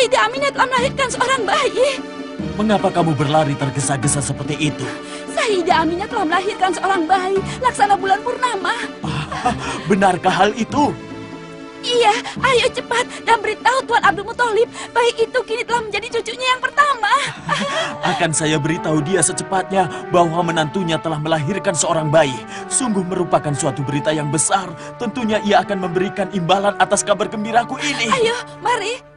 Sayyidah Aminah telah melahirkan seorang bayi. Mengapa kamu berlari tergesa-gesa seperti itu? Sayyidah Aminah telah melahirkan seorang bayi, laksana bulan purnama. Benarkah hal itu? Iya, ayo cepat dan beritahu Tuan Abdul Muthalib, bayi itu kini telah menjadi cucunya yang pertama. Akan saya beritahu dia secepatnya bahwa menantunya telah melahirkan seorang bayi. Sungguh merupakan suatu berita yang besar. Tentunya ia akan memberikan imbalan atas kabar gembiraku ini. Ayo, mari.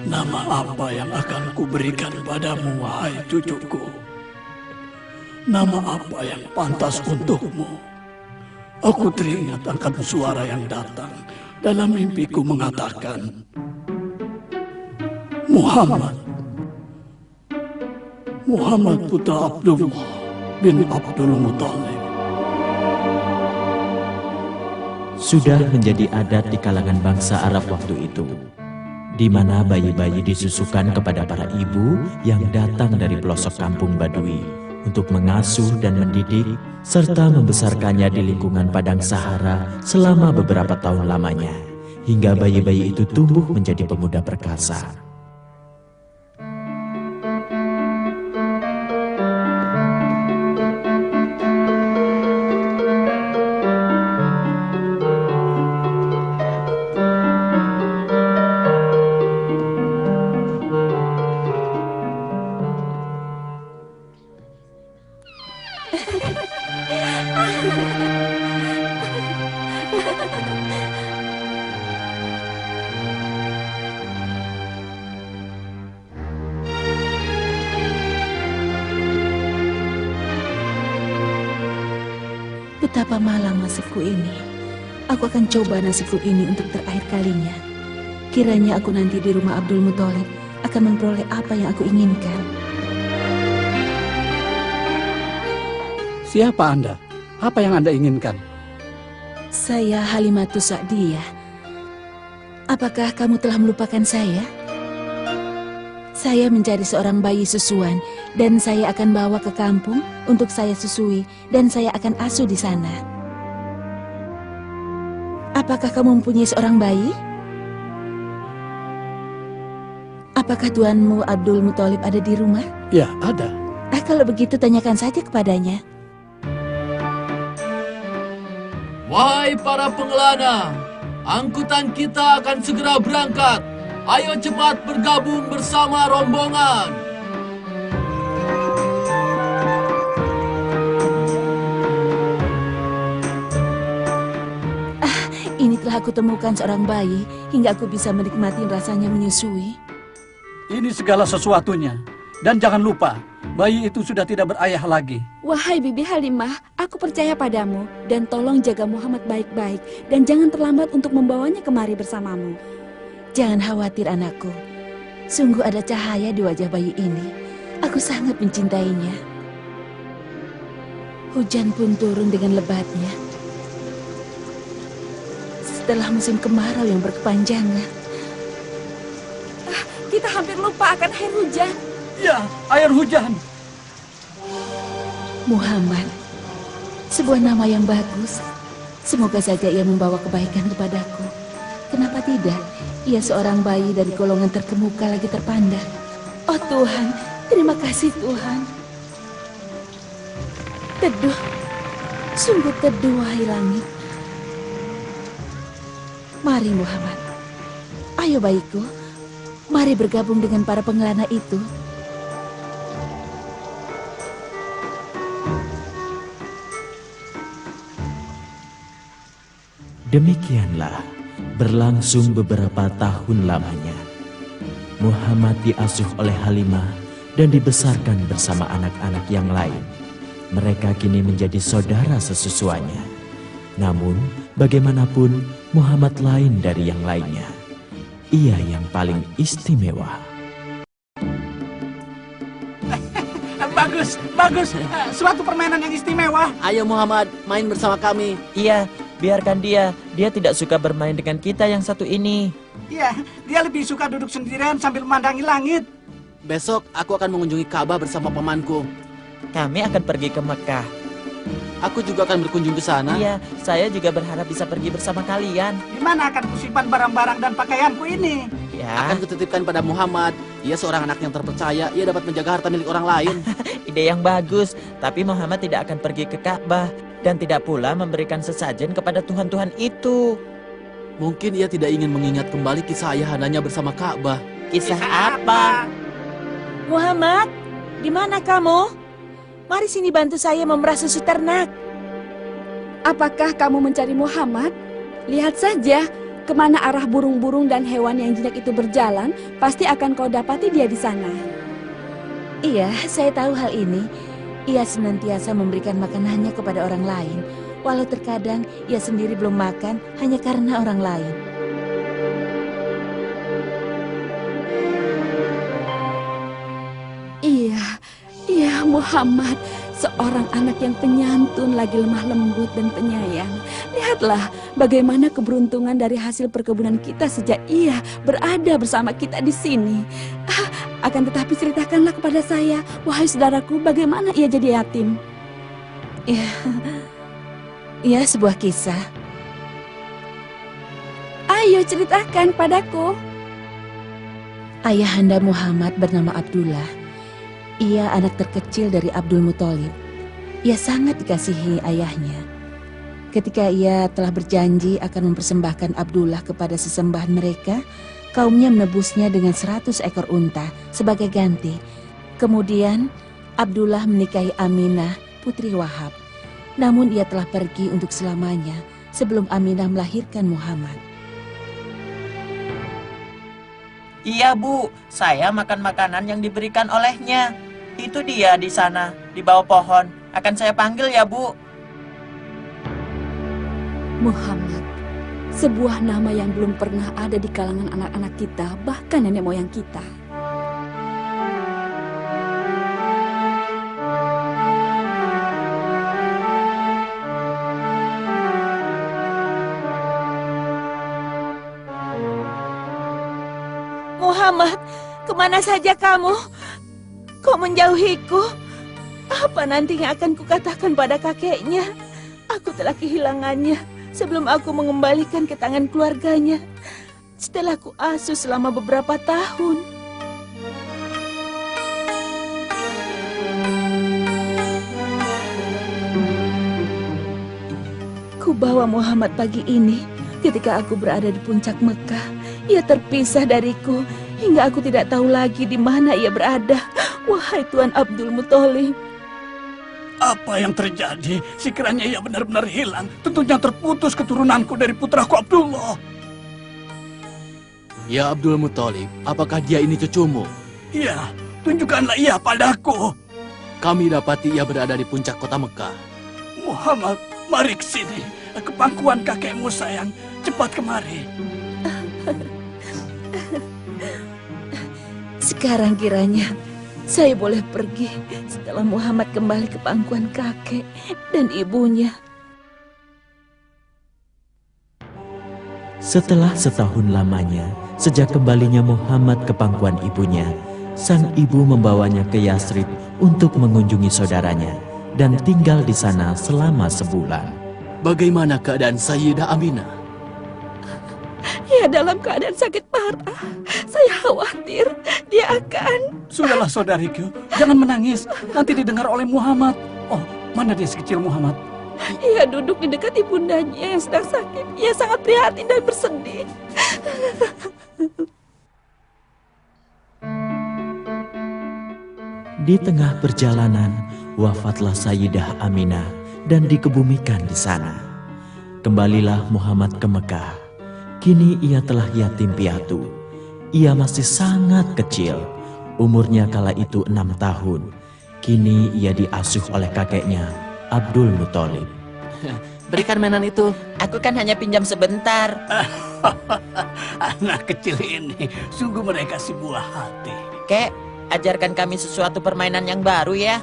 Nama apa yang akan kuberikan padamu, wahai cucuku? Nama apa yang pantas untukmu? Aku teringat akan suara yang datang dalam mimpiku mengatakan, Muhammad putra Abdullah bin Abdul Muthalib. Sudah menjadi adat di kalangan bangsa Arab waktu itu, di mana bayi-bayi disusukan kepada para ibu yang datang dari pelosok kampung Badui untuk mengasuh dan mendidik serta membesarkannya di lingkungan padang Sahara selama beberapa tahun lamanya, hingga bayi-bayi itu tumbuh menjadi pemuda perkasa. Betapa malang nasibku ini. Aku akan coba nasibku ini untuk terakhir kalinya. Kiranya aku nanti di rumah Abdul Muthalib akan memperoleh apa yang aku inginkan. Siapa Anda? Apa yang Anda inginkan? Saya Halimatus Sa'diyah. Apakah kamu telah melupakan saya? Saya mencari seorang bayi susuan dan saya akan bawa ke kampung untuk saya susui dan saya akan asuh di sana. Apakah kamu mempunyai seorang bayi? Apakah tuanmu Abdul Muthalib ada di rumah? Ya, ada. Kalau begitu tanyakan saja kepadanya. Wahai para pengelana, angkutan kita akan segera berangkat. Ayo cepat bergabung bersama rombongan. Ini telah aku temukan seorang bayi hingga aku bisa menikmati rasanya menyusui. Ini segala sesuatunya. Dan jangan lupa, bayi itu sudah tidak berayah lagi. Wahai Bibi Halimah, aku percaya padamu dan tolong jaga Muhammad baik-baik dan jangan terlambat untuk membawanya kemari bersamamu. Jangan khawatir anakku, sungguh ada cahaya di wajah bayi ini. Aku sangat mencintainya. Hujan pun turun dengan lebatnya. Setelah musim kemarau yang berkepanjangan. Kita hampir lupa akan air hujan. Ya, air hujan. Muhammad, sebuah nama yang bagus. Semoga saja ia membawa kebaikan kepadaku. Kenapa tidak? Ia seorang bayi dari golongan terkemuka lagi terpandang. Oh Tuhan, terima kasih Tuhan. Teduh, sungguh teduh wahai langit. Mari Muhammad, ayo bayiku, mari bergabung dengan para pengelana itu. Demikianlah berlangsung beberapa tahun lamanya. Muhammad diasuh oleh Halimah dan dibesarkan bersama anak-anak yang lain. Mereka kini menjadi saudara sesusuanya. Namun, bagaimanapun Muhammad lain dari yang lainnya. ia yang paling istimewa. Bagus, bagus. Suatu permainan yang istimewa. Ayo Muhammad, main bersama kami. Iya, biarkan dia. Dia tidak suka bermain dengan kita yang satu ini. Iya, dia lebih suka duduk sendirian sambil memandangi langit. Besok aku akan mengunjungi Ka'bah bersama pamanku. Kami akan pergi ke Mekah. Aku juga akan berkunjung ke sana. Iya, saya juga berharap bisa pergi bersama kalian. Di mana akan kusimpan barang-barang dan pakaianku ini? Ya, Akan kutitipkan pada Muhammad. Ia seorang anak yang terpercaya. Ia dapat menjaga harta milik orang lain. ide yang bagus. Tapi Muhammad tidak akan pergi ke Ka'bah dan tidak pula memberikan sesajen kepada Tuhan-Tuhan itu. Mungkin ia tidak ingin mengingat kembali kisah ayahandanya bersama Ka'bah. Kisah apa? Muhammad, di mana kamu? Mari sini bantu saya memerah susu ternak. Apakah kamu mencari Muhammad? Lihat saja, kemana arah burung-burung dan hewan yang jinak itu berjalan, pasti akan kau dapati dia di sana. Iya, saya tahu hal ini. Ia senantiasa memberikan makanannya kepada orang lain, walau terkadang ia sendiri belum makan hanya karena orang lain. Iya, Muhammad, seorang anak yang penyantun lagi lemah lembut dan penyayang. Lihatlah bagaimana keberuntungan dari hasil perkebunan kita sejak ia berada bersama kita di sini. Akan tetapi ceritakanlah kepada saya, wahai saudaraku, bagaimana ia jadi yatim. Ya, sebuah kisah. Ayo ceritakan padaku. Ayahanda Muhammad bernama Abdullah. Ia anak terkecil dari Abdul Muthalib. Ia sangat dikasihi ayahnya. Ketika ia telah berjanji akan mempersembahkan Abdullah kepada sesembahan mereka, kaumnya menebusnya dengan 100 ekor unta sebagai ganti. Kemudian Abdullah menikahi Aminah, putri Wahab. Namun ia telah pergi untuk selamanya sebelum Aminah melahirkan Muhammad. Iya, Bu. Saya makan makanan yang diberikan olehnya. Itu dia di sana, di bawah pohon. Akan saya panggil ya, Bu. Muhammad, sebuah nama yang belum pernah ada di kalangan anak-anak kita, bahkan nenek moyang kita. Muhammad, kemana saja kamu? Kau menjauhiku? Apa nanti yang akan kukatakan pada kakeknya? Aku telah kehilangannya sebelum aku mengembalikan ke tangan keluarganya. Setelah ku asuh selama beberapa tahun. Ku bawa Muhammad pagi ini ketika aku berada di puncak Mekah. Ia terpisah dariku hingga aku tidak tahu lagi di mana ia berada. Wahai Tuan Abdul Muthalib. Apa yang terjadi? Sekiranya ia benar-benar hilang, tentunya terputus keturunanku dari putraku Abdullah. Ya Abdul Muthalib, apakah dia ini cucumu? Iya, tunjukkanlah ia padaku. Kami dapati ia berada di puncak kota Mekah. Muhammad, mari ke sini. Ke pangkuan kakekmu sayang. Cepat kemari. Sekarang kiranya saya boleh pergi setelah Muhammad kembali ke pangkuan kakek dan ibunya. Setelah setahun lamanya, sejak kembalinya Muhammad ke pangkuan ibunya, sang ibu membawanya ke Yasrib untuk mengunjungi saudaranya dan tinggal di sana selama sebulan. Bagaimana keadaan Sayyidah Aminah? Ia dalam keadaan sakit parah. Saya khawatir dia akan... Sudahlah saudariku, jangan menangis. Nanti didengar oleh Muhammad. Oh, mana dia si kecil Muhammad? Ia duduk di dekat ibundanya yang sedang sakit. Ia sangat prihatin dan bersedih. Di tengah perjalanan, wafatlah Sayyidah Aminah dan dikebumikan di sana. Kembalilah Muhammad ke Mekah. Kini ia telah yatim piatu. Ia masih sangat kecil. Umurnya kala itu 6 tahun. Kini ia diasuh oleh kakeknya, Abdul Muthalib. Berikan mainan itu. Aku kan hanya pinjam sebentar. Anak kecil ini, sungguh mereka si buah hati. Kek, ajarkan kami sesuatu permainan yang baru ya.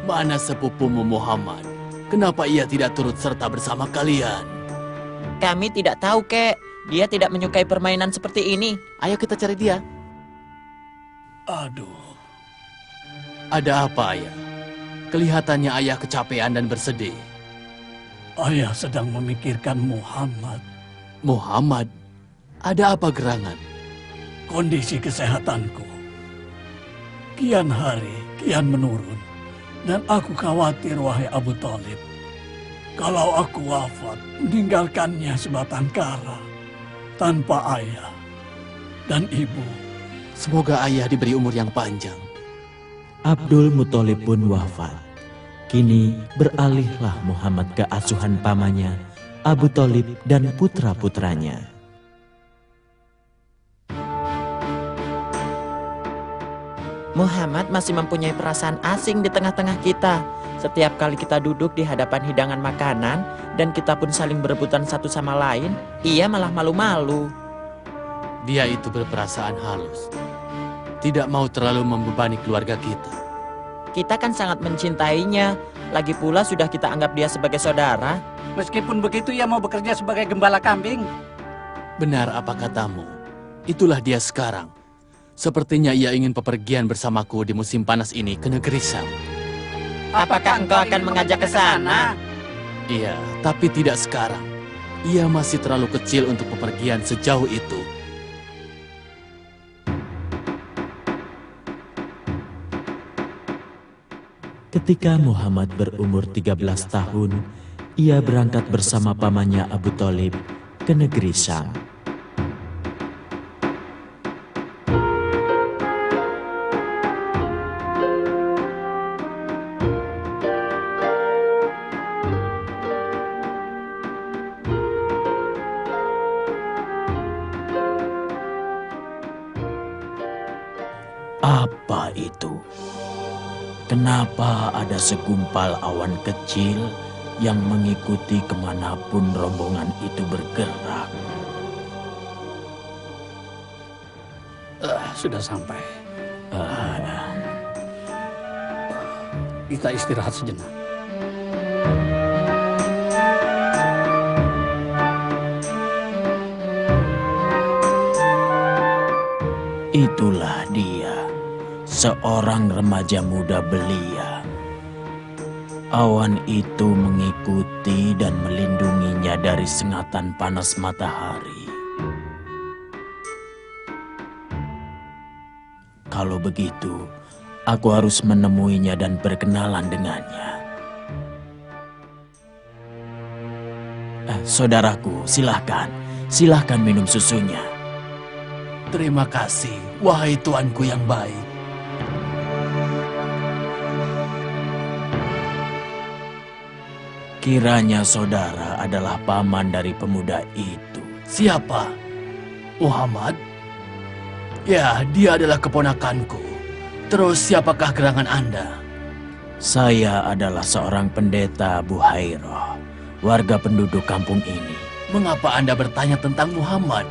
Mana sepupumu Muhammad? Kenapa ia tidak turut serta bersama kalian? Kami tidak tahu, Kek. Dia tidak menyukai permainan seperti ini. Ayo kita cari dia. Aduh, Ada apa, Ayah? Kelihatannya Ayah kecapean dan bersedih. ayah sedang memikirkan Muhammad. Muhammad, ada apa gerangan? Kondisi kesehatanku kian hari kian menurun. Dan aku khawatir, wahai Abu Thalib, kalau aku wafat, meninggalkannya sebatang kara, tanpa ayah dan ibu. Semoga Ayah diberi umur yang panjang. Abdul Muthalib pun wafat. Kini beralihlah Muhammad ke asuhan pamannya, Abu Thalib dan putra-putranya. Muhammad masih mempunyai perasaan asing di tengah-tengah kita. Setiap kali kita duduk di hadapan hidangan makanan dan kita pun saling berebutan satu sama lain, ia malah malu-malu. Dia itu berperasaan halus. Tidak mau terlalu membebani keluarga kita. Kita kan sangat mencintainya. Lagi pula sudah kita anggap dia sebagai saudara. Meskipun begitu, ia mau bekerja sebagai gembala kambing. Benar apa katamu? Itulah dia sekarang. Sepertinya ia ingin bepergian bersamaku di musim panas ini ke negeri Syam. Apakah engkau akan mengajak ke sana? Iya, tapi tidak sekarang. Ia masih terlalu kecil untuk bepergian sejauh itu. Ketika Muhammad berumur 13 tahun, ia berangkat bersama pamannya Abu Thalib ke negeri Syam. Apa itu? Kenapa ada segumpal awan kecil yang mengikuti kemanapun rombongan itu bergerak? Sudah sampai. Kita istirahat sejenak. Itulah dia, seorang remaja muda belia. Awan itu mengikuti dan melindunginya dari sengatan panas matahari. Kalau begitu, aku harus menemuinya dan berkenalan dengannya. Saudaraku, silahkan minum susunya. Terima kasih, wahai tuanku yang baik. Kiranya saudara adalah paman dari pemuda itu. Siapa? Muhammad? Ya, dia adalah keponakanku. Terus siapakah gerangan Anda? Saya adalah seorang pendeta Buhairah, warga penduduk kampung ini. Mengapa Anda bertanya tentang Muhammad?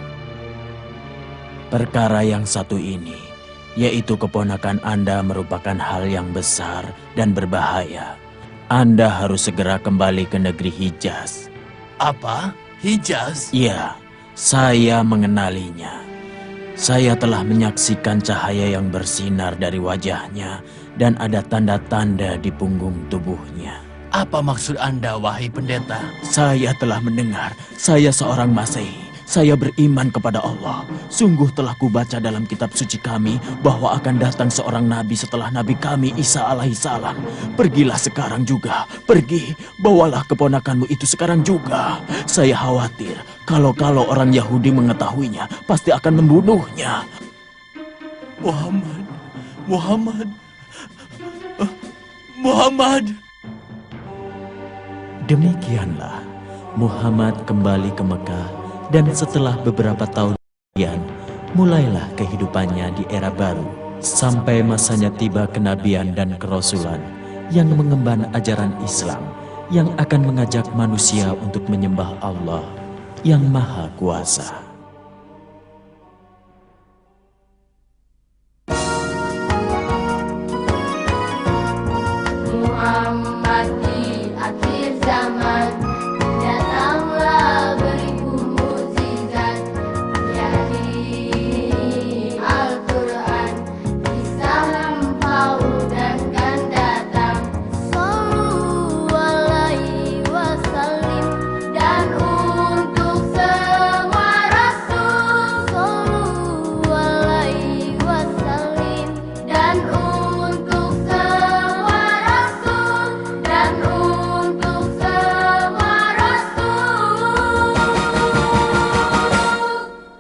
Perkara yang satu ini, yaitu keponakan Anda merupakan hal yang besar dan berbahaya. Anda harus segera kembali ke negeri Hijaz. Apa? Hijaz? Ya, saya mengenalinya. Saya telah menyaksikan cahaya yang bersinar dari wajahnya dan ada tanda-tanda di punggung tubuhnya. Apa maksud Anda, wahai pendeta? Saya telah mendengar, saya seorang Masehi. Saya beriman kepada Allah. Sungguh telah kubaca dalam kitab suci kami bahwa akan datang seorang nabi setelah nabi kami Isa alaihissalam. Pergilah sekarang juga. Pergi, bawalah keponakanmu itu sekarang juga. Saya khawatir kalau orang Yahudi mengetahuinya pasti akan membunuhnya. Muhammad! Demikianlah Muhammad kembali ke Mekah. Dan setelah beberapa tahun kemudian, mulailah kehidupannya di era baru. Sampai masanya tiba kenabian dan kerasulan yang mengemban ajaran Islam yang akan mengajak manusia untuk menyembah Allah yang Maha Kuasa.